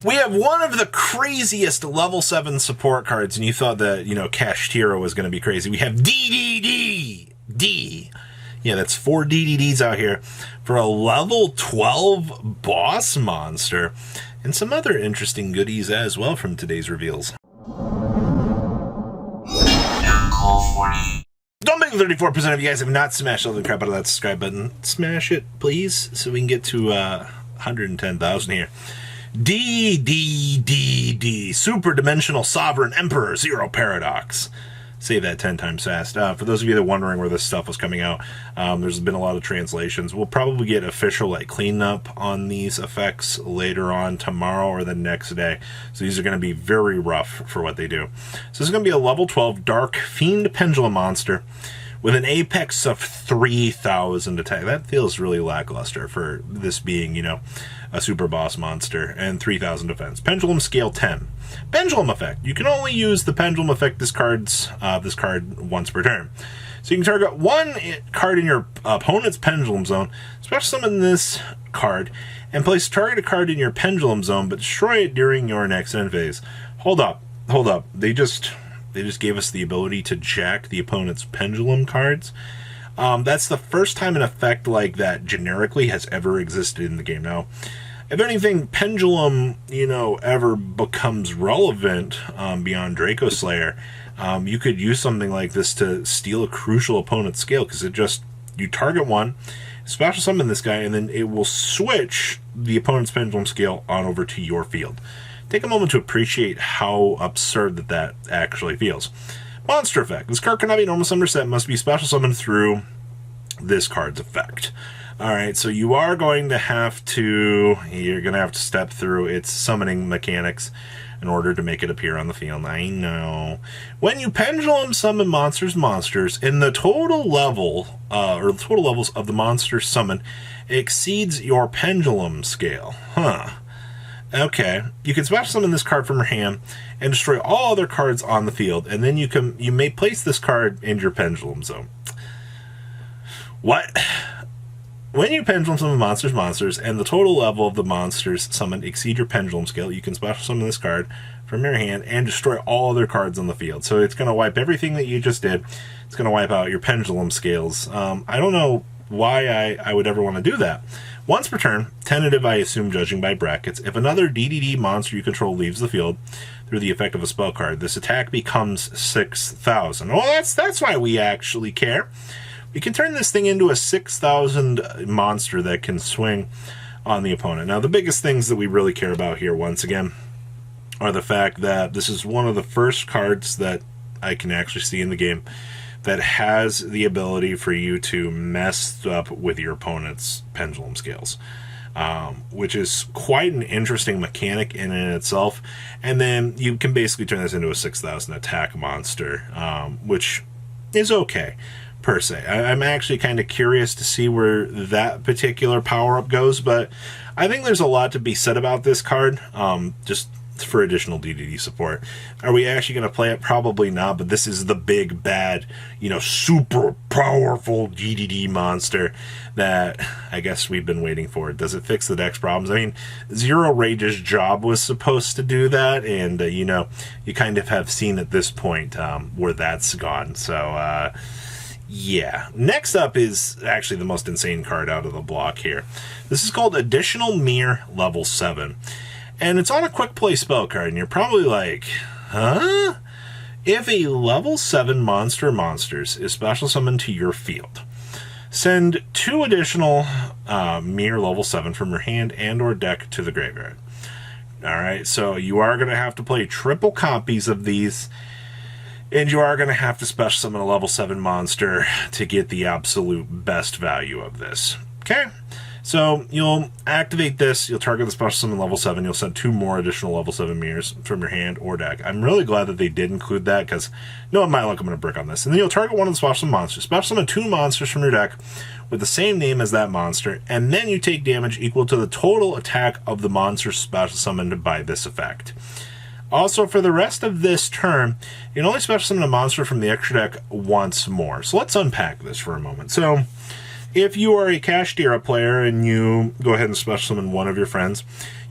We have one of the craziest level 7 support cards, and you thought that, Kashtira was going to be crazy. We have DDD. D. Yeah, that's 4 DDDs out here for a level 12 boss monster, and some other interesting goodies as well from today's reveals. Don't make 34% of you guys have not smashed all the crap out of that subscribe button. Smash it, please, so we can get to 110,000 here. DDD, Super Dimensional Sovereign Emperor, Zero Paradox. Say that 10 times fast. For those of you that are wondering where this stuff was coming out, there's been a lot of translations. We'll probably get official cleanup on these effects later on tomorrow or the next day. So these are going to be very rough for what they do. So this is going to be a level 12 Dark Fiend Pendulum monster with an apex of 3,000 attack. That feels really lackluster for this being, a super boss monster, and 3,000 defense. Pendulum scale 10. Pendulum effect. You can only use the pendulum effect this card once per turn. So you can target one card in your opponent's pendulum zone, special summon this card, and place target card in your pendulum zone, but destroy it during your next end phase. Hold up. They just gave us the ability to jack the opponent's pendulum cards. That's the first time an effect like that generically has ever existed in the game. Now, if anything, Pendulum, ever becomes relevant beyond Draco Slayer, you could use something like this to steal a crucial opponent's scale, because you target one, special summon this guy, and then it will switch the opponent's Pendulum scale on over to your field. Take a moment to appreciate how absurd that actually feels. Monster effect. This card cannot be normal summoned or set, must be special summoned through this card's effect. Alright, so you're going to have to step through its summoning mechanics in order to make it appear on the field. I know. When you pendulum summon monsters, and the total level, or the total levels of the monster summon exceeds your pendulum scale. Okay, you can special summon this card from your hand and destroy all other cards on the field, and then you may place this card in your pendulum zone. What? When you pendulum summon monsters, and the total level of the monsters summoned exceed your pendulum scale, you can special summon this card from your hand and destroy all other cards on the field. So it's going to wipe everything that you just did. It's going to wipe out your pendulum scales. I don't know why I would ever want to do that. Once per turn, tentative I assume judging by brackets, if another DDD monster you control leaves the field through the effect of a spell card, this attack becomes 6,000. Well, that's why we actually care. We can turn this thing into a 6,000 monster that can swing on the opponent. Now, the biggest things that we really care about here, once again, are the fact that this is one of the first cards that I can actually see in the game that has the ability for you to mess up with your opponent's pendulum scales, which is quite an interesting mechanic in and itself. And then you can basically turn this into a 6,000 attack monster, which is okay, per se. I'm actually kind of curious to see where that particular power-up goes, but I think there's a lot to be said about this card, just for additional DDD support. Are we actually going to play it? Probably not, but this is the big, bad, super powerful DDD monster that I guess we've been waiting for. Does it fix the deck's problems? I mean, Zero Rage's job was supposed to do that, and, you kind of have seen at this point where that's gone. So, yeah. Next up is actually the most insane card out of the block here. This is called Additional Mirror Level 7. And it's on a quick play spell card, and you're probably like, huh? If a level 7 monsters is special summoned to your field, send 2 additional Mirror level 7 from your hand and or deck to the graveyard. Alright, so you are going to have to play triple copies of these, and you are going to have to special summon a level 7 monster to get the absolute best value of this. Okay? So you'll activate this, you'll target the special summon level 7, you'll send 2 more additional level 7 mirrors from your hand or deck. I'm really glad that they did include that, because knowing my luck, I'm going to brick on this. And then you'll target one of the special summon monsters. Special summon 2 monsters from your deck with the same name as that monster, and then you take damage equal to the total attack of the monster special summoned by this effect. Also, for the rest of this turn, you can only special summon a monster from the extra deck once more. So let's unpack this for a moment. So if you are a Kashtira player and you go ahead and special summon one of your friends,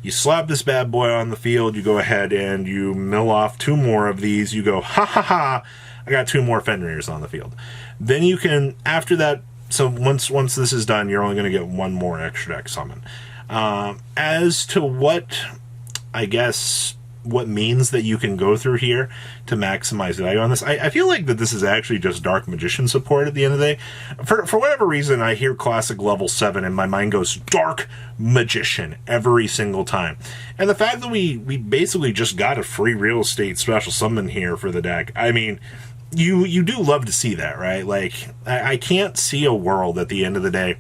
You slap this bad boy on the field, you go ahead and you mill off 2 more of these. You go, ha ha ha, I got 2 more Fenrir's on the field. Then you can, after that, so once this is done, you're only going to get 1 more extra deck summon. As to what, I guess, what means that you can go through here to maximize the value on this, I feel like that this is actually just Dark Magician support at the end of the day. For whatever reason, I hear Classic level 7 and my mind goes Dark Magician every single time. And the fact that we basically just got a free real estate special summon here for the deck, I mean, you do love to see that, right? Like, I can't see a world at the end of the day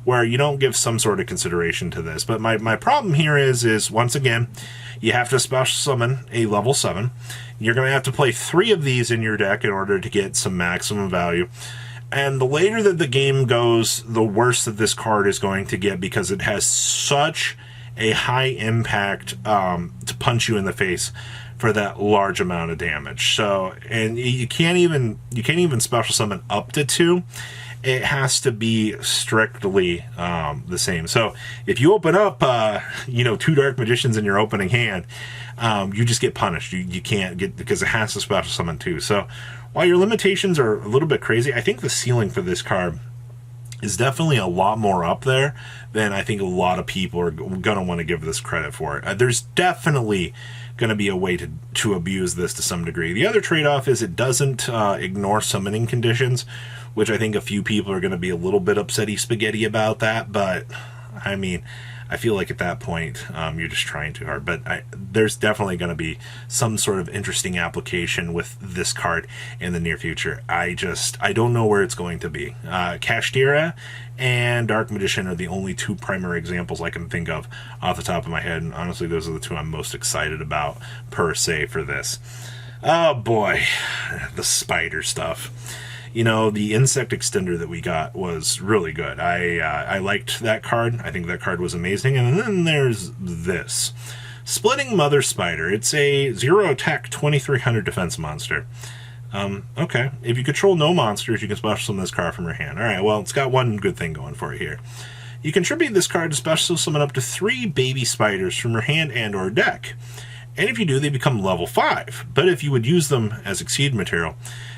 where you don't give some sort of consideration to this. But my problem here is once again, you have to special summon a level 7. You're going to have to play 3 of these in your deck in order to get some maximum value. And the later that the game goes, the worse that this card is going to get, because it has such a high impact to punch you in the face for that large amount of damage. So, and you can't even special summon up to 2. It has to be strictly the same. So if you open up, 2 Dark Magicians in your opening hand, you just get punished. You can't get, because it has to special summon 2. So while your limitations are a little bit crazy, I think the ceiling for this card is definitely a lot more up there than I think a lot of people are going to want to give this credit for it. There's definitely going to be a way to abuse this to some degree. The other trade-off is it doesn't ignore summoning conditions, which I think a few people are going to be a little bit upsetty spaghetti about that, but I mean, I feel like at that point, you're just trying too hard. But there's definitely going to be some sort of interesting application with this card in the near future. I don't know where it's going to be. Kashtira and Dark Magician are the only 2 primary examples I can think of off the top of my head, and honestly, those are the 2 I'm most excited about, per se, for this. Oh boy, the spider stuff. The insect extender that we got was really good. I liked that card. I think that card was amazing. And then there's this. Splitting Mother Spider. It's a 0 attack, 2300 defense monster. Okay. If you control no monsters, you can special summon this card from your hand. Alright, well, it's got one good thing going for it here. You contribute this card to special summon up to 3 baby spiders from your hand and or deck. And if you do, they become level 5. But if you would use them as Exceed material,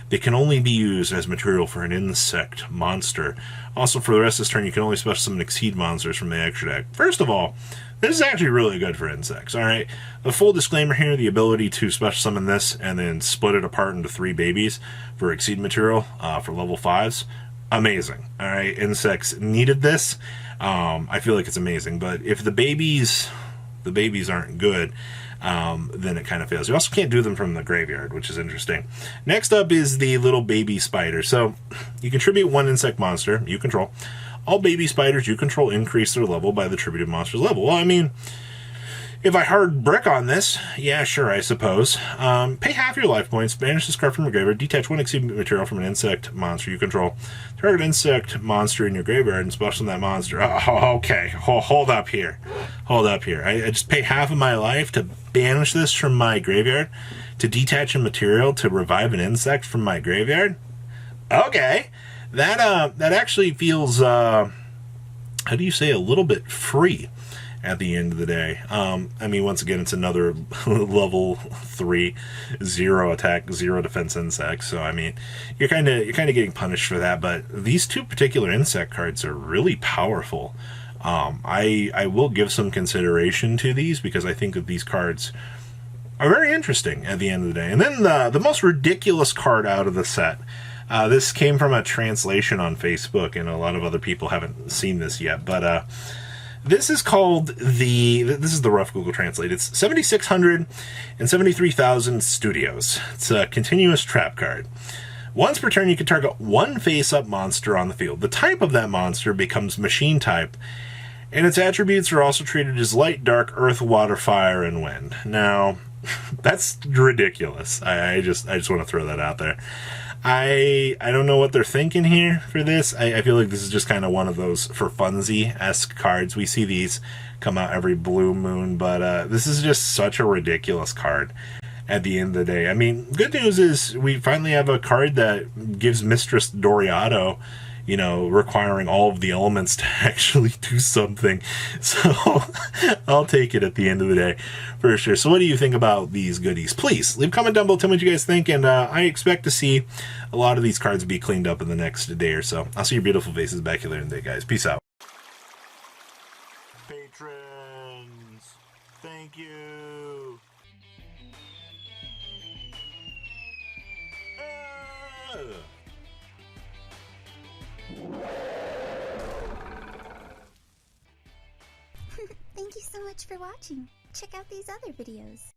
they can only be used as material for an insect monster. Also, for the rest of this turn, you can only special summon Exceed monsters from the extra deck. First of all, this is actually really good for insects, alright? The full disclaimer here, the ability to special summon this and then split it apart into 3 babies for Exceed material for level 5s, amazing, alright? Insects needed this. I feel like it's amazing, but if the babies aren't good, then it kind of fails. You also can't do them from the graveyard, which is interesting. Next up is the little baby spider. So you contribute 1 insect monster you control. All baby spiders you control increase their level by the attributed monster's level. Well, I mean, if I hard brick on this, yeah, sure, I suppose. Pay half your life points, banish this card from your graveyard, detach 1 Exceed material from an insect monster you control. Target insect monster in your graveyard and special that monster. Oh, okay, hold up here. Hold up here. I just pay half of my life to banish this from my graveyard, to detach a material to revive an insect from my graveyard? Okay. That actually feels, how do you say, a little bit free at the end of the day. I mean, once again, it's another level 3, 0 attack, 0 defense insect. So, I mean, you're kind of getting punished for that. But these 2 particular insect cards are really powerful. I will give some consideration to these because I think that these cards are very interesting at the end of the day. And then the most ridiculous card out of the set. This came from a translation on Facebook, and a lot of other people haven't seen this yet. But this is called this is the rough Google Translate. It's 7,600 and 73,000 studios. It's a continuous trap card. Once per turn, you can target 1 face-up monster on the field. The type of that monster becomes machine type, and its attributes are also treated as light, dark, earth, water, fire, and wind. Now, that's ridiculous. I just want to throw that out there. I don't know what they're thinking here for this. I feel like this is just kind of one of those for funsy-esque cards. We see these come out every blue moon, but this is just such a ridiculous card at the end of the day. I mean, good news is we finally have a card that gives Mistress Doriato you know, requiring all of the elements to actually do something. So I'll take it at the end of the day for sure. So what do you think about these goodies? Please leave a comment down below, tell me what you guys think, and I expect to see a lot of these cards be cleaned up in the next day or so. I'll see your beautiful faces back here later in the day, guys. Peace out. Patrons, thank you. Thank you so much for watching. Check out these other videos.